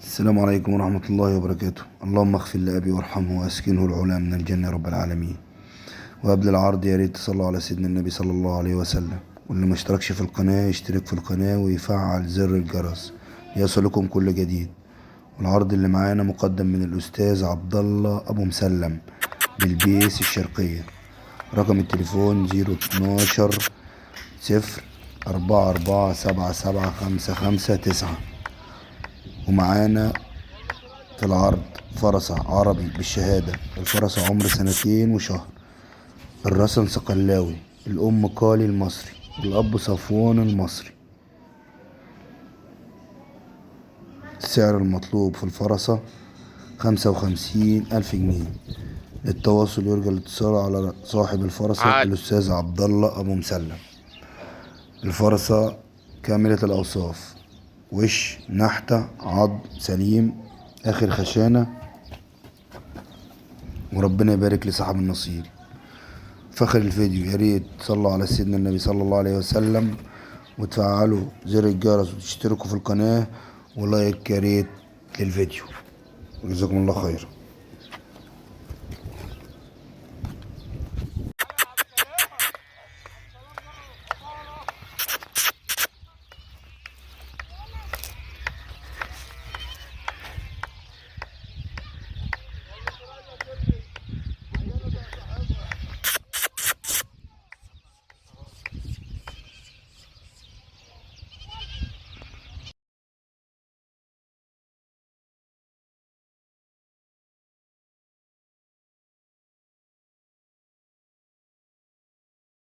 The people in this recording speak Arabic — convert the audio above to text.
السلام عليكم ورحمة الله وبركاته. اللهم اغفر لأبي وارحمه وأسكنه العلا من الجنة يا رب العالمين. وقبل العرض يا ريت تصلوا على سيدنا النبي صلى الله عليه وسلم، واللي ما اشتركش في القناة يشترك في القناة ويفعل زر الجرس ليصلكم كل جديد. والعرض اللي معانا مقدم من الأستاذ عبد الله أبو مسلم بالبيس الشرقية. رقم التليفون 012 044777559. ومعانا في العرض فرسة عربي بالشهادة، الفرسة عمر 2 سنين وشهر، الرسن صقلاوي، الأم قالي المصري، الأب صفوان المصري. السعر المطلوب في الفرسة 55,000 جنيه. للتواصل يرجى الاتصال على صاحب الفرسة الأستاذ عبد الله أبو مسلم. الفرسة كاملة الأوصاف، وش نحتة عظم سليم آخر خشانة، وربنا يبارك لصاحب النصيب. فخر الفيديو يا ريت تصلوا على سيدنا النبي صلى الله عليه وسلم، وتفعلوا زر الجرس وتشتركوا في القناة، ولايك يا ريت للفيديو. جزاكم الله خير.